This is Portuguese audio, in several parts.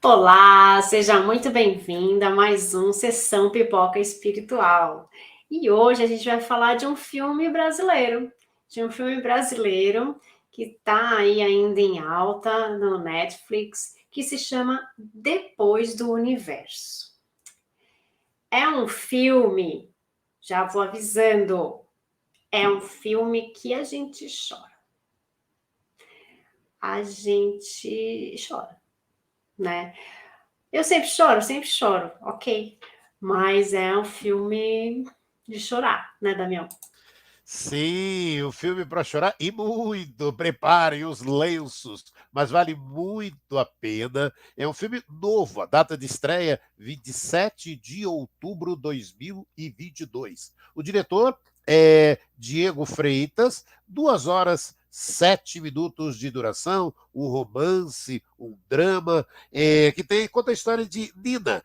Olá, seja muito bem-vinda a mais um Sessão Pipoca Espiritual. E hoje a gente vai falar de um filme brasileiro que está aí ainda em alta no Netflix, que se chama Depois do Universo. É um filme, já vou avisando, é um filme que a gente chora. A gente chora, né? Eu sempre choro, ok. Mas é um filme de chorar, né, Damião? Sim, o filme para chorar e muito. Preparem os lenços, mas vale muito a pena. É um filme novo, a data de estreia 27 de outubro de 2022. O diretor é Diego Freitas, 2 horas 7 minutos de duração, um romance, um drama, conta a história de Nina,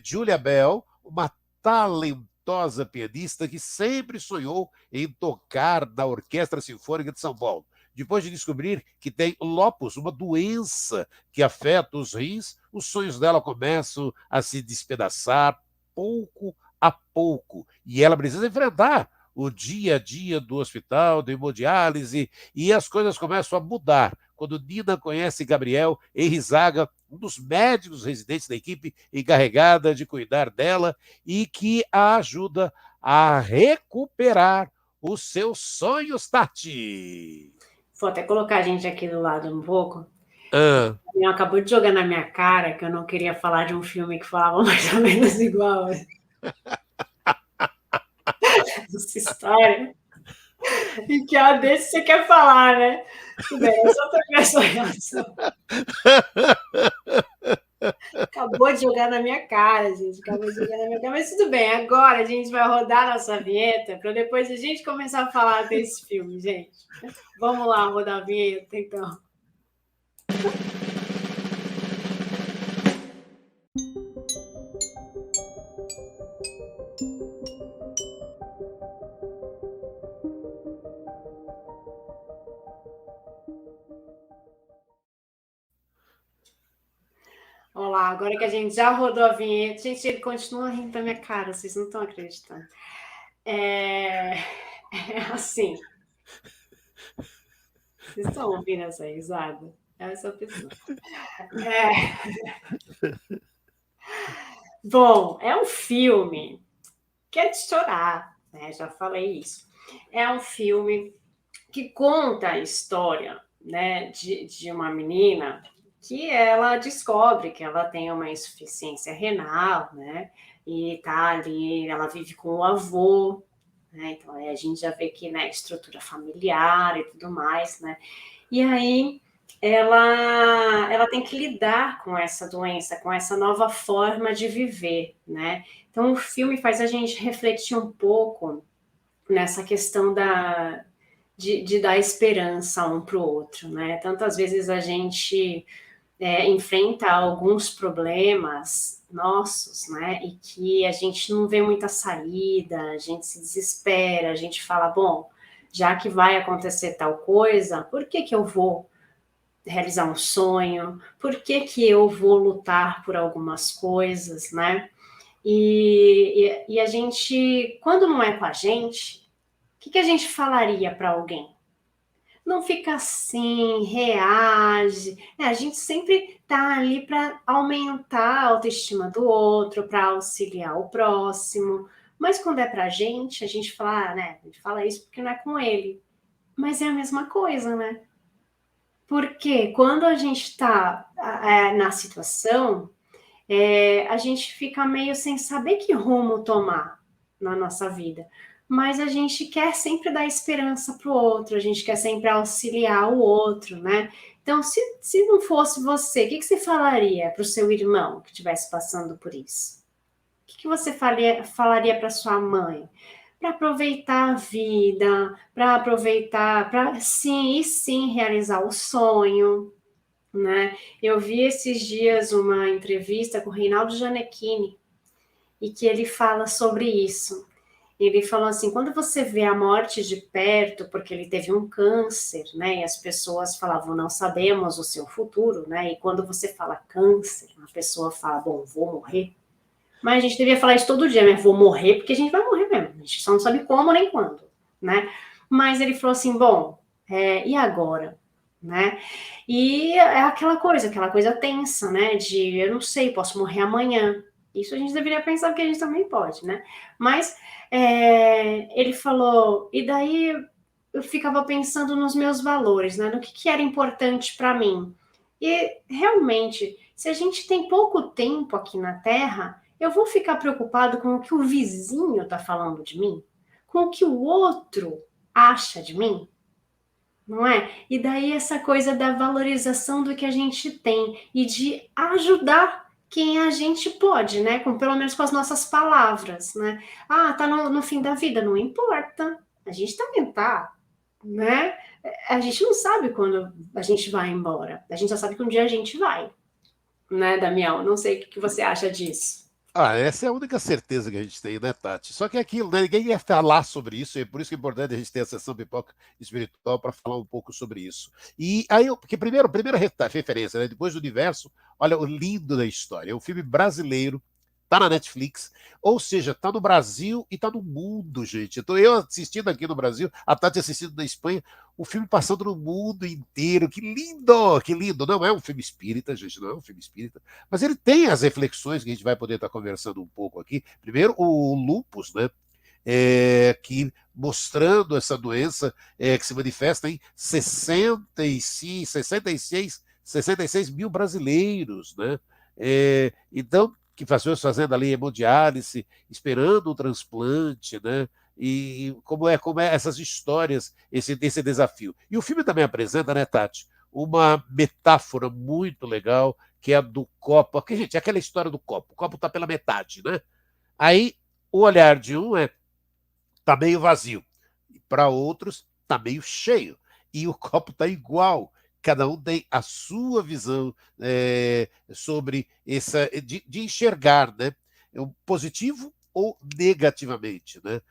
Julia Bell, uma talentosa pianista que sempre sonhou em tocar na Orquestra Sinfônica de São Paulo. Depois de descobrir que tem lopus, uma doença que afeta os rins, os sonhos dela começam a se despedaçar pouco a pouco. E ela precisa enfrentar o dia a dia do hospital, da hemodiálise, e as coisas começam a mudar. Quando Nina conhece Gabriel Henrizaga, um dos médicos residentes da equipe encarregada de cuidar dela e que a ajuda a recuperar os seus sonhos, Tati. Vou até colocar a gente aqui do lado um pouco. Ah, Damião acabou de jogar na minha cara que eu não queria falar de um filme que falava mais ou menos igual essa história. E que é desse você quer falar, né? Tudo bem, eu só tô com essa reação. Acabou de jogar na minha cara, gente. Acabou de jogar na minha cara. Mas tudo bem, agora a gente vai rodar nossa vinheta para depois a gente começar a falar desse filme, gente. Vamos lá, rodar a vinheta, então. Olá, agora que a gente já rodou a vinheta, gente, ele continua rindo da minha cara, vocês não estão acreditando. É assim, vocês estão ouvindo essa risada? Essa pessoa. É... Bom, é um filme que é de chorar, né? Já falei isso. É um filme que conta a história, né, de uma menina que ela descobre que ela tem uma insuficiência renal, né? E tá ali, ela vive com o avô, né? Então aí a gente já vê que, né, estrutura familiar e tudo mais, né? E aí ela tem que lidar com essa doença, com essa nova forma de viver, né? Então o filme faz a gente refletir um pouco nessa questão de dar esperança um para o outro, né? Tantas vezes a gente enfrenta alguns problemas nossos, né? E que a gente não vê muita saída, a gente se desespera, a gente fala, bom, já que vai acontecer tal coisa, por que que eu vou realizar um sonho? Por que que eu vou lutar por algumas coisas, né? E a gente, quando não é com a gente, o que a gente falaria para alguém? Não fica assim, reage. A gente sempre está ali para aumentar a autoestima do outro, para auxiliar o próximo. Mas quando é para a gente fala, né? A gente fala isso porque não é com ele. Mas é a mesma coisa, né? Porque quando a gente está na situação, a gente fica meio sem saber que rumo tomar na nossa vida. Mas a gente quer sempre dar esperança para o outro, a gente quer sempre auxiliar o outro, né? Então, se não fosse você, o que você falaria para o seu irmão que estivesse passando por isso? O que você falaria para sua mãe? Para aproveitar a vida, para aproveitar, para sim e sim realizar o sonho, né? Eu vi esses dias uma entrevista com o Reinaldo Gianecchini e que ele fala sobre isso. Ele falou assim, quando você vê a morte de perto, porque ele teve um câncer, né, e as pessoas falavam, não sabemos o seu futuro, né, e quando você fala câncer, a pessoa fala, bom, vou morrer. Mas a gente devia falar isso todo dia, né, vou morrer, porque a gente vai morrer mesmo, a gente só não sabe como nem quando, né. Mas ele falou assim, bom, e agora? Né? E é aquela coisa tensa, né? De eu não sei, posso morrer amanhã. Isso a gente deveria pensar porque a gente também pode, né? Mas ele falou, e daí eu ficava pensando nos meus valores, né? No que era importante para mim. E realmente, se a gente tem pouco tempo aqui na Terra, eu vou ficar preocupado com o que o vizinho está falando de mim, com o que o outro acha de mim, não é? E daí essa coisa da valorização do que a gente tem e de ajudar quem a gente pode, né? Com, pelo menos com as nossas palavras, né? Ah, tá no fim da vida, não importa. A gente também tá, né? A gente não sabe quando a gente vai embora. A gente só sabe que um dia a gente vai, né, Damião? Não sei o que você acha disso. Essa é a única certeza que a gente tem, né, Tati? Só que é aquilo, né? Ninguém ia falar sobre isso, e é por isso que é importante a gente ter a sessão Pipoca Espiritual para falar um pouco sobre isso. E aí, porque primeira referência, né? Depois do universo, olha o lindo da história. É um filme brasileiro, tá na Netflix, ou seja, tá no Brasil e tá no mundo, gente. Então eu assistindo aqui no Brasil, a Tati assistindo na Espanha, o filme passando no mundo inteiro. Que lindo, que lindo. Não é um filme espírita, gente, não é um filme espírita, mas ele tem as reflexões que a gente vai poder estar conversando um pouco aqui. Primeiro, o lupus, né? Que mostrando essa doença que se manifesta em 66 mil brasileiros, né? Então, que pessoas fazendo ali hemodiálise, esperando o transplante, né? E como é essas histórias, esse desafio. E o filme também apresenta, né, Tati, uma metáfora muito legal, que é a do copo. Porque, gente, é aquela história do copo. O copo está pela metade, né? Aí o olhar de um tá meio vazio, para outros tá meio cheio. E o copo tá igual. Cada um tem a sua visão sobre de enxergar, né? Positivo ou negativamente, né?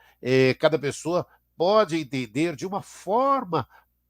Cada pessoa pode entender de uma forma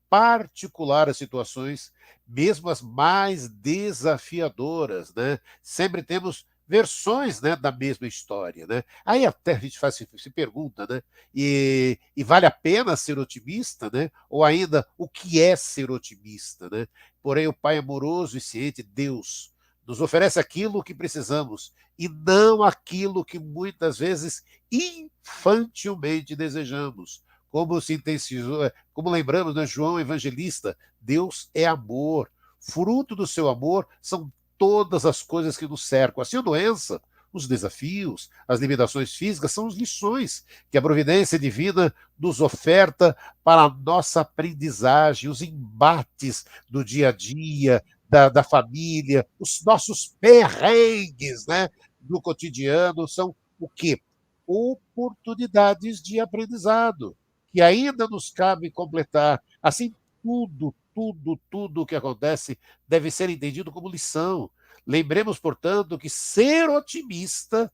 particular as situações, mesmo as mais desafiadoras, né? Sempre temos versões, né, da mesma história, né? Aí até a gente se pergunta, né? E vale a pena ser otimista, né? Ou ainda, o que é ser otimista, né? Porém, o Pai amoroso e ciente, Deus, nos oferece aquilo que precisamos e não aquilo que muitas vezes infantilmente desejamos. Como se intensificou, como lembramos, né, João Evangelista, Deus é amor. Fruto do seu amor são todas as coisas que nos cercam. Assim, a doença, os desafios, as limitações físicas são as lições que a providência divina nos oferta para a nossa aprendizagem, os embates do dia a dia, da família, os nossos perrengues, né, do cotidiano são o quê? Oportunidades de aprendizado que ainda nos cabe completar. Assim, tudo o que acontece deve ser entendido como lição. Lembremos, portanto, que ser otimista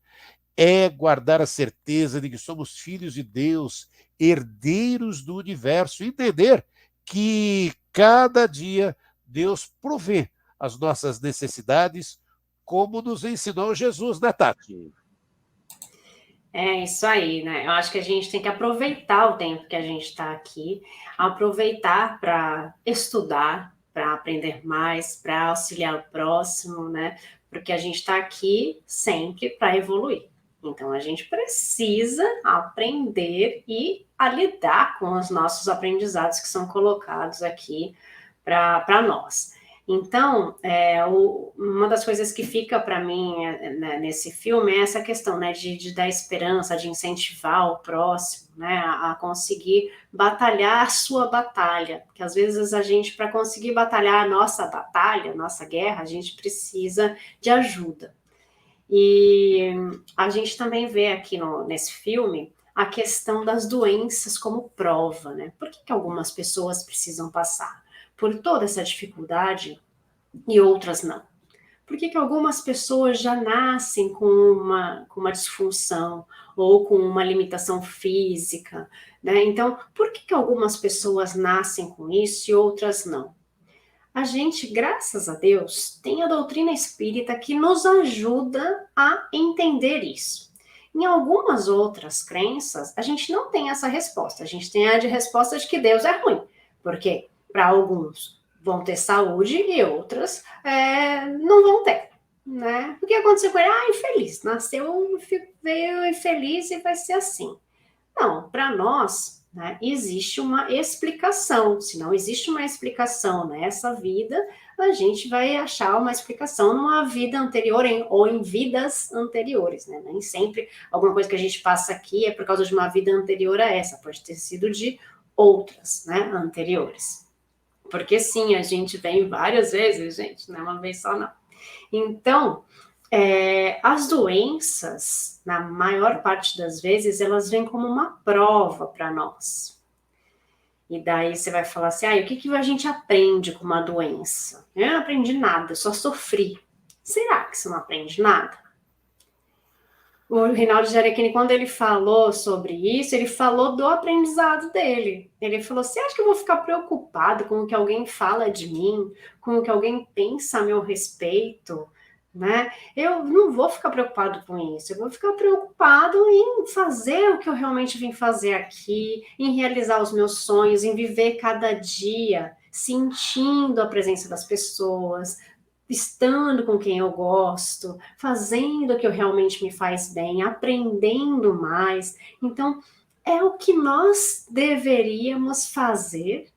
é guardar a certeza de que somos filhos de Deus, herdeiros do universo, e entender que cada dia Deus provê as nossas necessidades, como nos ensinou Jesus, né, Tati? É isso aí, né? Eu acho que a gente tem que aproveitar o tempo que a gente está aqui, aproveitar para estudar, para aprender mais, para auxiliar o próximo, né? Porque a gente está aqui sempre para evoluir. Então a gente precisa aprender e a lidar com os nossos aprendizados que são colocados aqui para nós. Então, uma das coisas que fica para mim né, nesse filme é essa questão, né, de dar esperança, de incentivar o próximo, né, a conseguir batalhar a sua batalha, porque às vezes a gente, para conseguir batalhar a nossa batalha, a nossa guerra, a gente precisa de ajuda. E a gente também vê aqui nesse filme a questão das doenças como prova, né? Por que algumas pessoas precisam passar por toda essa dificuldade e outras não? Por que que algumas pessoas já nascem com uma disfunção ou com uma limitação física, né? Então, por que que algumas pessoas nascem com isso e outras não? A gente, graças a Deus, tem a doutrina espírita que nos ajuda a entender isso. Em algumas outras crenças, a gente não tem essa resposta. A gente tem a de resposta de que Deus é ruim, porque para alguns vão ter saúde e outras não vão ter, né? O que aconteceu com ele? Ah, infeliz, nasceu, veio infeliz e vai ser assim. Não, para nós, né, existe uma explicação. Se não existe uma explicação nessa vida, a gente vai achar uma explicação numa vida anterior ou em vidas anteriores, né? Nem sempre alguma coisa que a gente passa aqui é por causa de uma vida anterior a essa, pode ter sido de outras, né, anteriores. Porque sim, a gente vem várias vezes, gente, não é uma vez só, não. Então, as doenças, na maior parte das vezes, elas vêm como uma prova para nós. E daí você vai falar assim, o que a gente aprende com uma doença? Eu não aprendi nada, eu só sofri. Será que você não aprende nada? O Reinaldo Giannichini, quando ele falou sobre isso, ele falou do aprendizado dele. Ele falou, você acha que eu vou ficar preocupado com o que alguém fala de mim, com o que alguém pensa a meu respeito? Né? Eu não vou ficar preocupado com isso, eu vou ficar preocupado em fazer o que eu realmente vim fazer aqui, em realizar os meus sonhos, em viver cada dia, sentindo a presença das pessoas, estando com quem eu gosto, fazendo o que realmente me faz bem, aprendendo mais. Então, é o que nós deveríamos fazer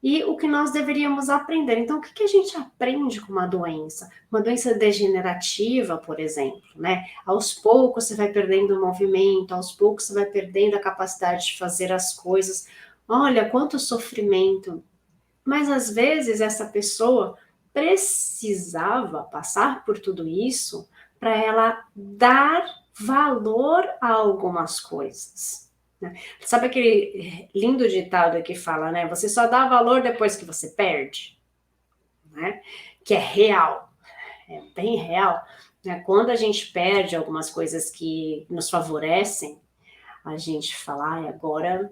e o que nós deveríamos aprender. Então, o que a gente aprende com uma doença? Uma doença degenerativa, por exemplo, né? Aos poucos você vai perdendo o movimento, aos poucos você vai perdendo a capacidade de fazer as coisas. Olha, quanto sofrimento. Mas, às vezes, essa pessoa precisava passar por tudo isso para ela dar valor a algumas coisas. Né? Sabe aquele lindo ditado que fala, né? Você só dá valor depois que você perde, né? Que é real, é bem real. Né? Quando a gente perde algumas coisas que nos favorecem, a gente fala, agora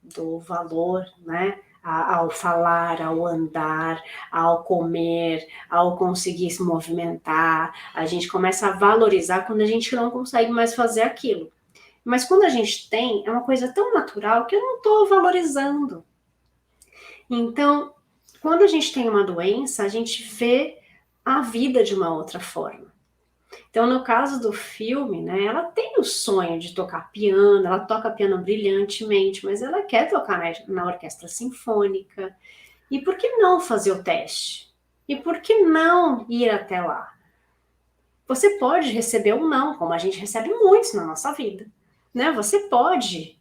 dou valor, né? Ao falar, ao andar, ao comer, ao conseguir se movimentar, a gente começa a valorizar quando a gente não consegue mais fazer aquilo. Mas quando a gente tem, é uma coisa tão natural que eu não estou valorizando. Então, quando a gente tem uma doença, a gente vê a vida de uma outra forma. Então, no caso do filme, né, ela tem o sonho de tocar piano, ela toca piano brilhantemente, mas ela quer tocar na orquestra sinfônica. E por que não fazer o teste? E por que não ir até lá? Você pode receber um não, como a gente recebe muitos na nossa vida. Né? Você pode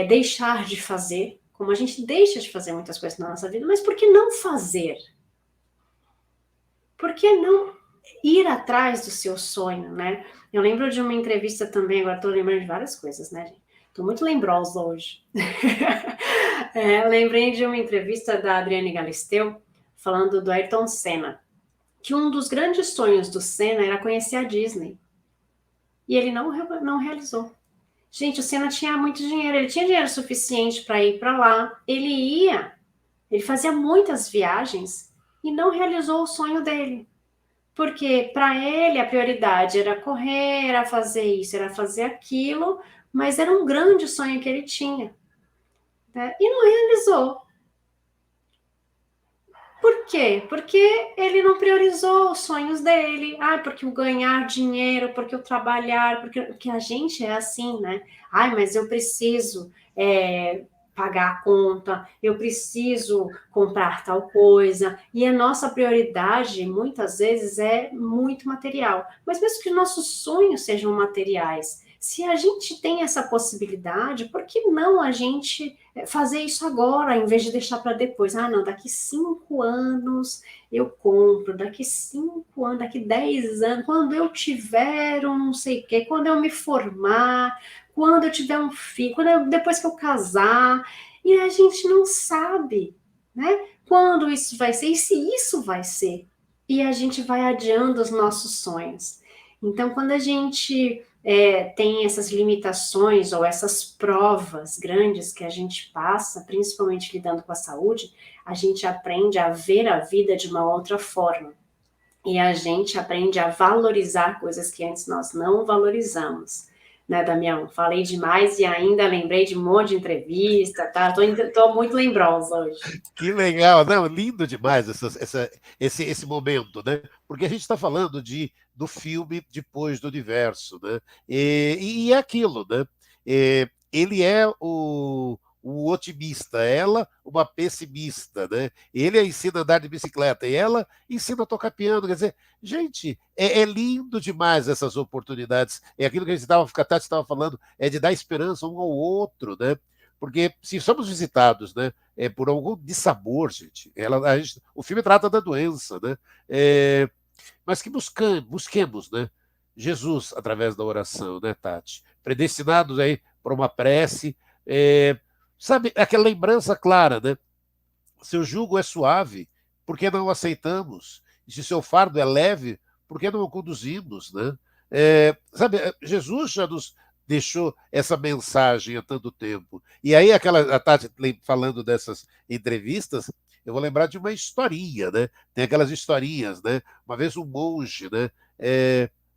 deixar de fazer, como a gente deixa de fazer muitas coisas na nossa vida, mas por que não fazer? Por que não ir atrás do seu sonho, né? Eu lembro de uma entrevista também, agora estou lembrando de várias coisas, né, gente? Estou muito lembrosa hoje. Lembrei de uma entrevista da Adriane Galisteu, falando do Ayrton Senna, que um dos grandes sonhos do Senna era conhecer a Disney. E ele não realizou. Gente, o Senna tinha muito dinheiro, ele tinha dinheiro suficiente para ir para lá, ele fazia muitas viagens e não realizou o sonho dele. Porque para ele a prioridade era correr, era fazer isso, era fazer aquilo, mas era um grande sonho que ele tinha. Né? E não realizou. Por quê? Porque ele não priorizou os sonhos dele. Porque o ganhar dinheiro, porque o trabalhar, porque a gente é assim, né? Mas eu preciso pagar a conta, eu preciso comprar tal coisa. E a nossa prioridade, muitas vezes, é muito material. Mas mesmo que nossos sonhos sejam materiais, se a gente tem essa possibilidade, por que não a gente fazer isso agora, em vez de deixar para depois? Não, daqui 5 anos eu compro, daqui 5 anos, daqui 10 anos, quando eu tiver um não sei o quê, quando eu me formar, quando eu tiver um filho, depois que eu casar, e a gente não sabe, né? Quando isso vai ser, e se isso vai ser. e a gente vai adiando os nossos sonhos. Então, quando a gente tem essas limitações ou essas provas grandes que a gente passa, principalmente lidando com a saúde, a gente aprende a ver a vida de uma outra forma. E a gente aprende a valorizar coisas que antes nós não valorizamos. Né, Damião? Falei demais e ainda lembrei de um monte de entrevista, tá? Tô muito lembrosa hoje. Que legal, não, lindo demais esse momento, né? Porque a gente está falando do filme Depois do Universo, né? E é aquilo, né? Ele é o otimista, ela uma pessimista, né? Ele ensina a andar de bicicleta e ela ensina a tocar piano. Quer dizer, gente, é lindo demais essas oportunidades. É aquilo que que a Tati estava falando, é de dar esperança um ao outro, né? Porque se somos visitados, né, por algum dissabor, gente, o filme trata da doença, né? Mas que busquemos, né? Jesus através da oração, né, Tati? Predestinados aí para uma prece, sabe, aquela lembrança clara, né? Seu jugo é suave, por que não o aceitamos? E se seu fardo é leve, por que não o conduzimos, né? Sabe, Jesus já nos deixou essa mensagem há tanto tempo. E aí, a Tati falando dessas entrevistas, eu vou lembrar de uma historinha, né? Tem aquelas historinhas, né? Uma vez um monge, né?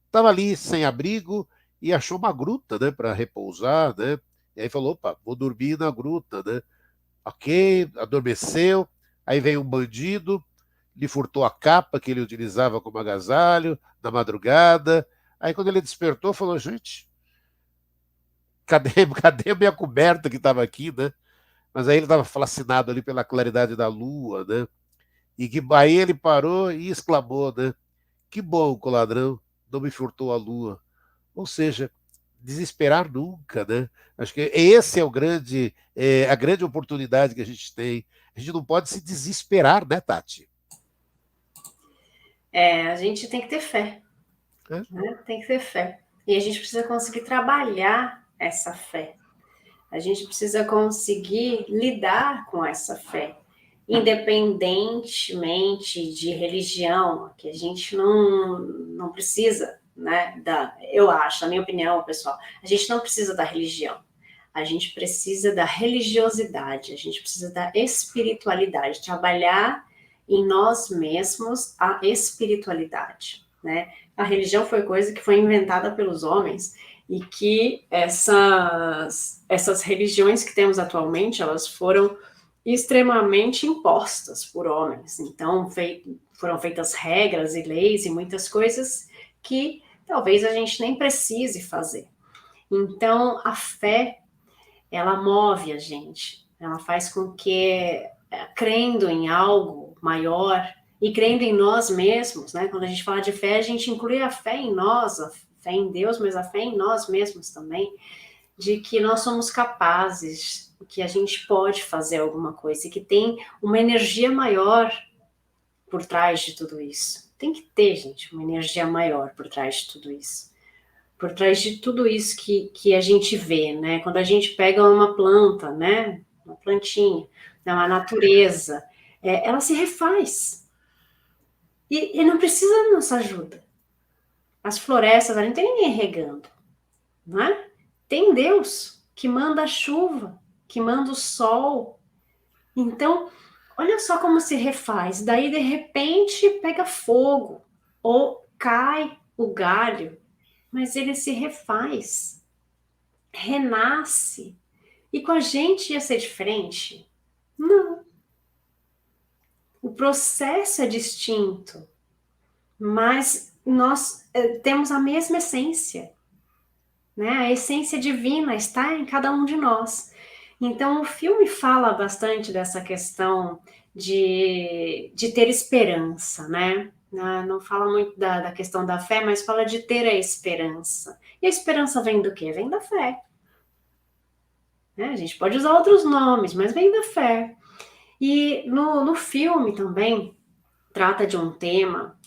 Estava ali sem abrigo e achou uma gruta, né? Para repousar, né? E aí falou, opa, vou dormir na gruta, né? Ok, adormeceu. Aí veio um bandido, lhe furtou a capa que ele utilizava como agasalho na madrugada. Aí, quando ele despertou, falou: gente, cadê, cadê a minha coberta que estava aqui, né? Mas aí ele estava fascinado ali pela claridade da lua, né? E que aí ele parou e exclamou, né? Que bom que o ladrão não me furtou a lua. Ou seja, desesperar nunca, né? Acho que esse é a grande oportunidade que a gente tem. A gente não pode se desesperar, né, Tati? A gente tem que ter fé, É, né? Tem que ter fé. E a gente precisa conseguir trabalhar essa fé. A gente precisa conseguir lidar com essa fé, independentemente de religião, que a gente não precisa, né? Eu acho, na minha opinião, pessoal, a gente não precisa da religião. A gente precisa da religiosidade, a gente precisa da espiritualidade, trabalhar em nós mesmos a espiritualidade, né? A religião foi coisa que foi inventada pelos homens e que essas religiões que temos atualmente, elas foram extremamente impostas por homens. Então, foram feitas regras e leis e muitas coisas que talvez a gente nem precise fazer. Então, a fé, ela move a gente, ela faz com que, crendo em algo maior e crendo em nós mesmos, né? Quando a gente fala de fé, a gente inclui a fé em nós, a fé em Deus, mas a fé em nós mesmos também, de que nós somos capazes, que a gente pode fazer alguma coisa e que tem uma energia maior por trás de tudo isso. Tem que ter, gente, uma energia maior por trás de tudo isso. Por trás de tudo isso que a gente vê, né? Quando a gente pega uma planta, né? Uma plantinha, na natureza, ela se refaz. E não precisa da nossa ajuda. As florestas, não tem ninguém regando, não é? Tem Deus que manda a chuva, que manda o sol. Então, olha só como se refaz. Daí, de repente, pega fogo ou cai o galho, mas ele se refaz, renasce. E com a gente ia ser diferente? Não. O processo é distinto, mas nós temos a mesma essência, né? A essência divina está em cada um de nós. Então, o filme fala bastante dessa questão de ter esperança, né? Não fala muito da questão da fé, mas fala de ter a esperança. E a esperança vem do quê? Vem da fé. Né? A gente pode usar outros nomes, mas vem da fé. E no filme também trata de um tema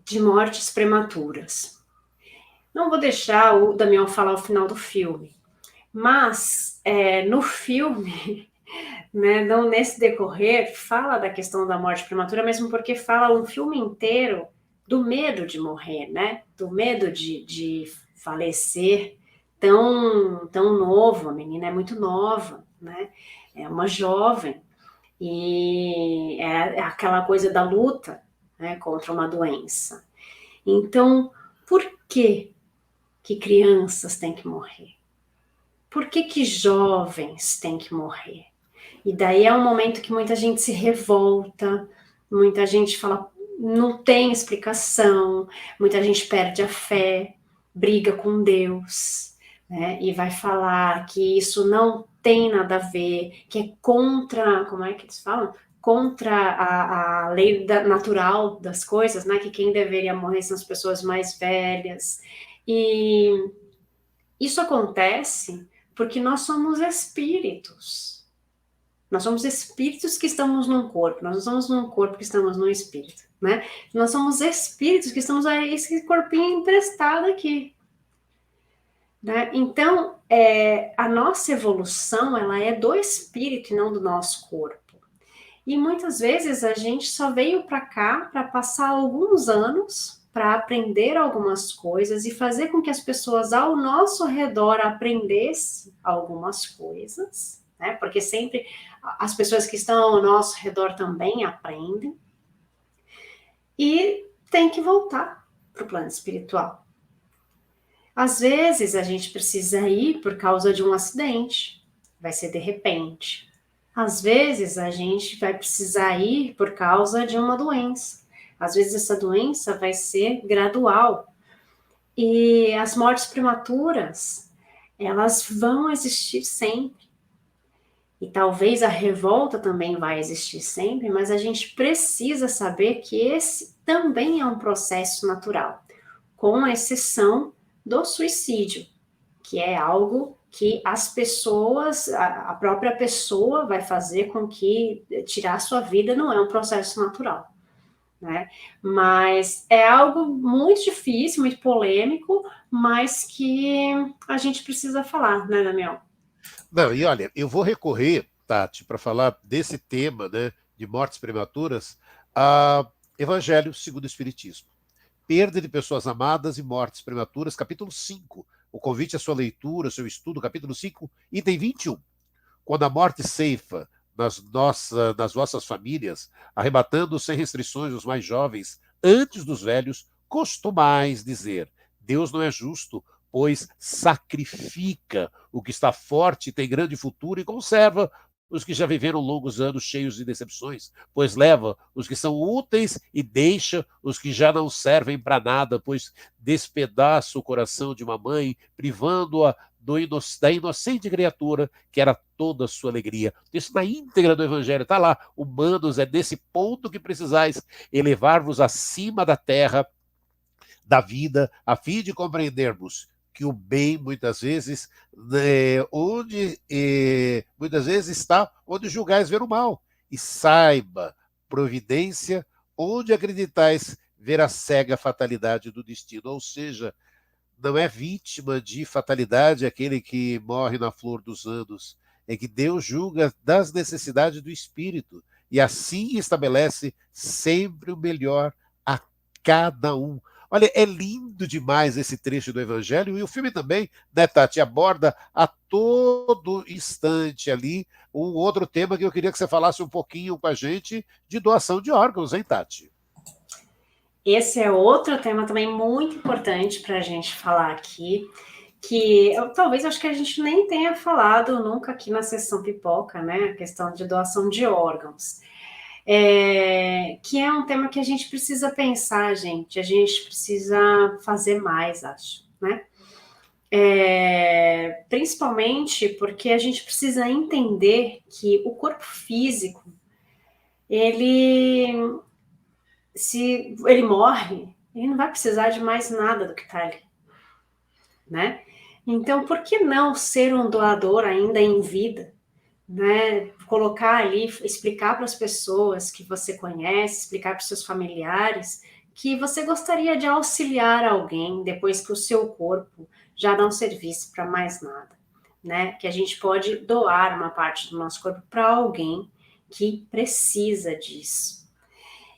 de mortes prematuras. Não vou deixar o Damião falar o final do filme, mas no filme né? Não, nesse decorrer, fala da questão da morte prematura, mesmo porque fala um filme inteiro do medo de morrer, né? Do medo de falecer tão novo. A menina é muito nova, né? É uma jovem. E é aquela coisa da luta, né, contra uma doença. Então, por que crianças têm que morrer? Por que jovens têm que morrer? E daí é um momento que muita gente se revolta, muita gente fala, não tem explicação, muita gente perde a fé, briga com Deus, né? E vai falar que isso não tem nada a ver, que é contra, como é que eles falam? Contra a lei natural das coisas, né? Que quem deveria morrer são as pessoas mais velhas. E isso acontece porque nós somos espíritos. Nós somos espíritos que estamos num corpo, nós não somos num corpo que estamos num espírito, né? Nós somos espíritos que estamos a esse corpinho emprestado aqui, né? Então, a nossa evolução, ela é do espírito e não do nosso corpo. E muitas vezes a gente só veio para cá para passar alguns anos para aprender algumas coisas e fazer com que as pessoas ao nosso redor aprendessem algumas coisas, né? Porque sempre as pessoas que estão ao nosso redor também aprendem. E tem que voltar para o plano espiritual. Às vezes a gente precisa ir por causa de um acidente, vai ser de repente. Às vezes a gente vai precisar ir por causa de uma doença. Às vezes essa doença vai ser gradual. E as mortes prematuras, elas vão existir sempre. E talvez a revolta também vai existir sempre, mas a gente precisa saber que esse também é um processo natural, com exceção do suicídio, que é algo que as pessoas, a própria pessoa vai fazer com que tirar sua vida não é um processo natural, né? Mas é algo muito difícil, muito polêmico, mas que a gente precisa falar, né, Daniel? Não, e olha, eu vou recorrer, Tati, para falar desse tema, né, de mortes prematuras, a Evangelho segundo o Espiritismo. Perda de pessoas amadas e mortes prematuras, capítulo 5. O convite à sua leitura, seu estudo, capítulo 5, item 21. Quando a morte ceifa nas vossas famílias, arrebatando sem restrições os mais jovens, antes dos velhos, costumais dizer: Deus não é justo, pois sacrifica o que está forte e tem grande futuro e conserva os que já viveram longos anos cheios de decepções, pois leva os que são úteis e deixa os que já não servem para nada, pois despedaça o coração de uma mãe, privando-a da inocente criatura que era toda a sua alegria. Isso na íntegra do Evangelho está lá. Humanos, é nesse ponto que precisais elevar-vos acima da terra, da vida, a fim de compreendermos que o bem muitas vezes muitas vezes está onde julgais ver o mal, e saiba providência onde acreditais ver a cega fatalidade do destino. Ou seja, não é vítima de fatalidade aquele que morre na flor dos anos, é que Deus julga das necessidades do espírito e assim estabelece sempre o melhor a cada um. Olha, é lindo demais esse trecho do Evangelho, e o filme também, né, Tati, aborda a todo instante ali um outro tema que eu queria que você falasse um pouquinho com a gente, de doação de órgãos, hein, Tati? Esse é outro tema também muito importante para a gente falar aqui, que talvez acho que a gente nem tenha falado nunca aqui na sessão pipoca, né? A questão de doação de órgãos. Que é um tema que a gente precisa pensar, gente. A gente precisa fazer mais, acho, né? Principalmente porque a gente precisa entender que o corpo físico, ele se ele morre, ele não vai precisar de mais nada do que está ali, né? Então, por que não ser um doador ainda em vida, né? Colocar ali, explicar para as pessoas que você conhece, explicar para os seus familiares que você gostaria de auxiliar alguém depois que o seu corpo já não servisse para mais nada, né, que a gente pode doar uma parte do nosso corpo para alguém que precisa disso.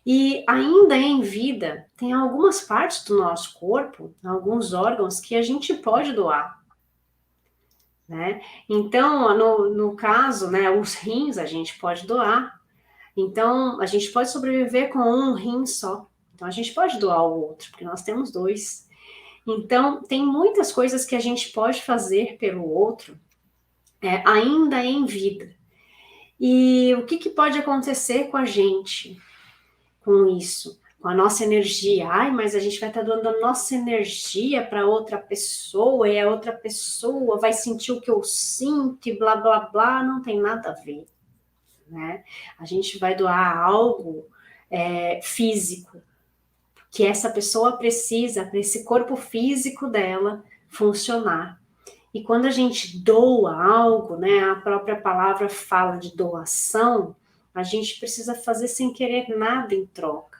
E ainda em vida, tem algumas partes do nosso corpo, alguns órgãos que a gente pode doar, né? Então, no caso, né, os rins a gente pode doar. Então, a gente pode sobreviver com um rim só. Então, a gente pode doar o outro, porque nós temos dois. Então, tem muitas coisas que a gente pode fazer pelo outro, ainda em vida. E o que pode acontecer com a gente com isso? Com a nossa energia. Ai, mas a gente vai estar doando a nossa energia para outra pessoa, e a outra pessoa vai sentir o que eu sinto, e blá, blá, blá. Não tem nada a ver, né? A gente vai doar algo físico, que essa pessoa precisa, para esse corpo físico dela funcionar. E quando a gente doa algo, né, a própria palavra fala de doação, a gente precisa fazer sem querer nada em troca.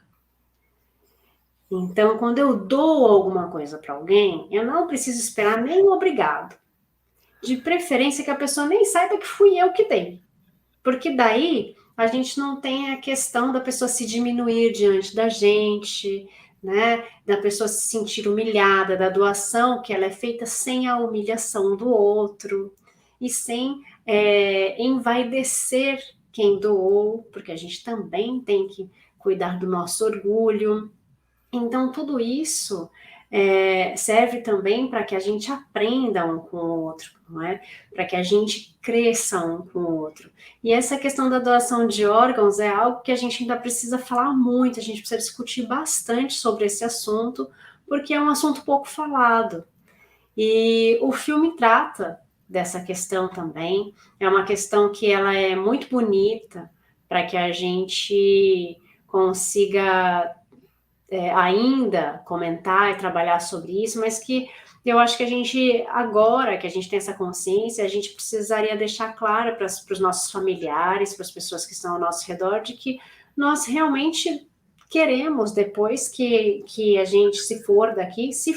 Então, quando eu dou alguma coisa para alguém, eu não preciso esperar nem um obrigado. De preferência que a pessoa nem saiba que fui eu que dei. Porque daí a gente não tem a questão da pessoa se diminuir diante da gente, né? Da pessoa se sentir humilhada, da doação que ela é feita sem a humilhação do outro e sem envaidecer quem doou, porque a gente também tem que cuidar do nosso orgulho. Então, tudo isso serve também para que a gente aprenda um com o outro, não é? Para que a gente cresça um com o outro. E essa questão da doação de órgãos é algo que a gente ainda precisa falar muito, a gente precisa discutir bastante sobre esse assunto, porque é um assunto pouco falado. E o filme trata dessa questão também, é uma questão que ela é muito bonita, para que a gente consiga ainda comentar e trabalhar sobre isso, mas que eu acho que a gente, agora que a gente tem essa consciência, a gente precisaria deixar claro para os nossos familiares, para as pessoas que estão ao nosso redor, de que nós realmente queremos, depois que a gente se for daqui, se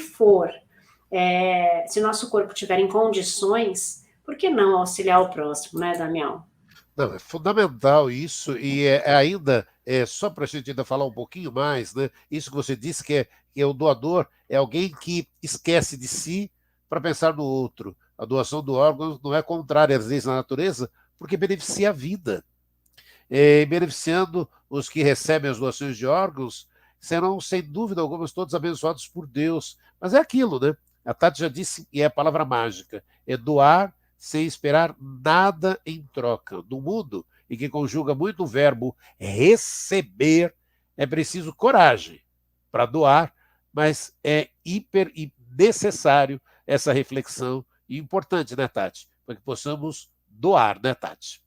nosso corpo tiver em condições, por que não auxiliar o próximo, né, Damião? Não, é fundamental isso, e ainda, só para a gente ainda falar um pouquinho mais, né? Isso que você disse, que é o doador, é alguém que esquece de si para pensar no outro. A doação do órgão não é contrária às leis da natureza, porque beneficia a vida. Beneficiando os que recebem as doações de órgãos, serão, sem dúvida alguma, todos abençoados por Deus. Mas é aquilo, né? A Tati já disse, e é a palavra mágica, é doar sem esperar nada em troca. No mundo em que conjuga muito o verbo receber, é preciso coragem para doar, mas é hiper e necessário essa reflexão, e importante, né, Tati? Para que possamos doar, né, Tati?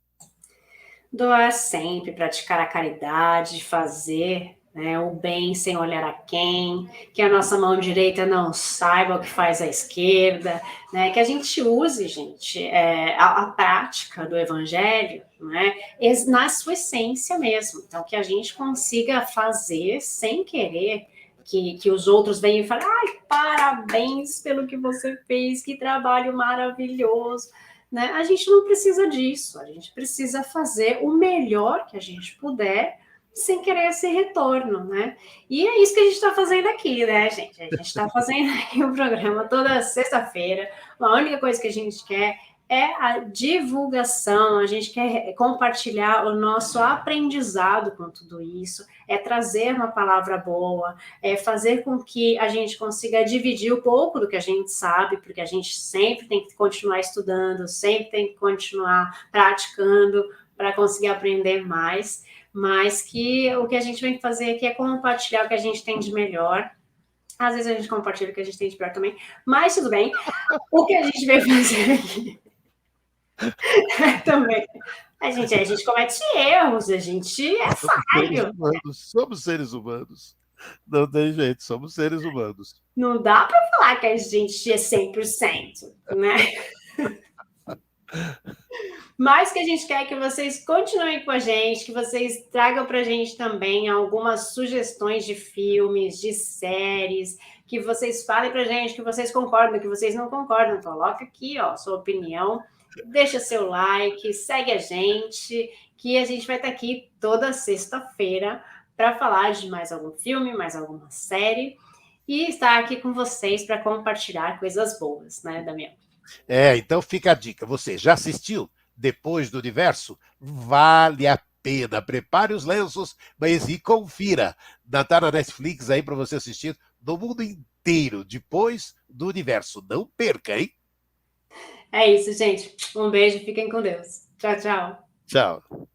Doar sempre, praticar a caridade, fazer, né, o bem sem olhar a quem, que a nossa mão direita não saiba o que faz a esquerda, né, que a gente use, gente, a prática do evangelho, né, na sua essência mesmo. Então, que a gente consiga fazer sem querer que os outros venham e falem, ai, parabéns pelo que você fez, que trabalho maravilhoso. Né? A gente não precisa disso, a gente precisa fazer o melhor que a gente puder sem querer esse retorno, né? E é isso que a gente está fazendo aqui, né, gente? A gente está fazendo aqui o programa toda sexta-feira. A única coisa que a gente quer é a divulgação, a gente quer compartilhar o nosso aprendizado com tudo isso, é trazer uma palavra boa, é fazer com que a gente consiga dividir um pouco do que a gente sabe, porque a gente sempre tem que continuar estudando, sempre tem que continuar praticando para conseguir aprender mais, mas que o que a gente vem fazer aqui é compartilhar o que a gente tem de melhor. Às vezes a gente compartilha o que a gente tem de pior também, mas tudo bem. O que a gente veio fazer aqui também. A gente comete erros, a gente é falho. Somos seres humanos. Não tem jeito, somos seres humanos. Não dá para falar que a gente é 100%, né? Mas que a gente quer que vocês continuem com a gente, que vocês tragam para a gente também algumas sugestões de filmes, de séries, que vocês falem para a gente que vocês concordam, que vocês não concordam. Coloca aqui, ó, sua opinião. deixa seu like, segue a gente, que a gente vai estar aqui toda sexta-feira para falar de mais algum filme, mais alguma série e estar aqui com vocês para compartilhar coisas boas, né, Damião? Então fica a dica. Você já assistiu Depois do Universo? Vale a pena. Prepare os lenços, mas e confira. Tá na Netflix aí para você assistir no mundo inteiro, Depois do Universo. Não perca, hein? É isso, gente. Um beijo, fiquem com Deus. Tchau, tchau. Tchau.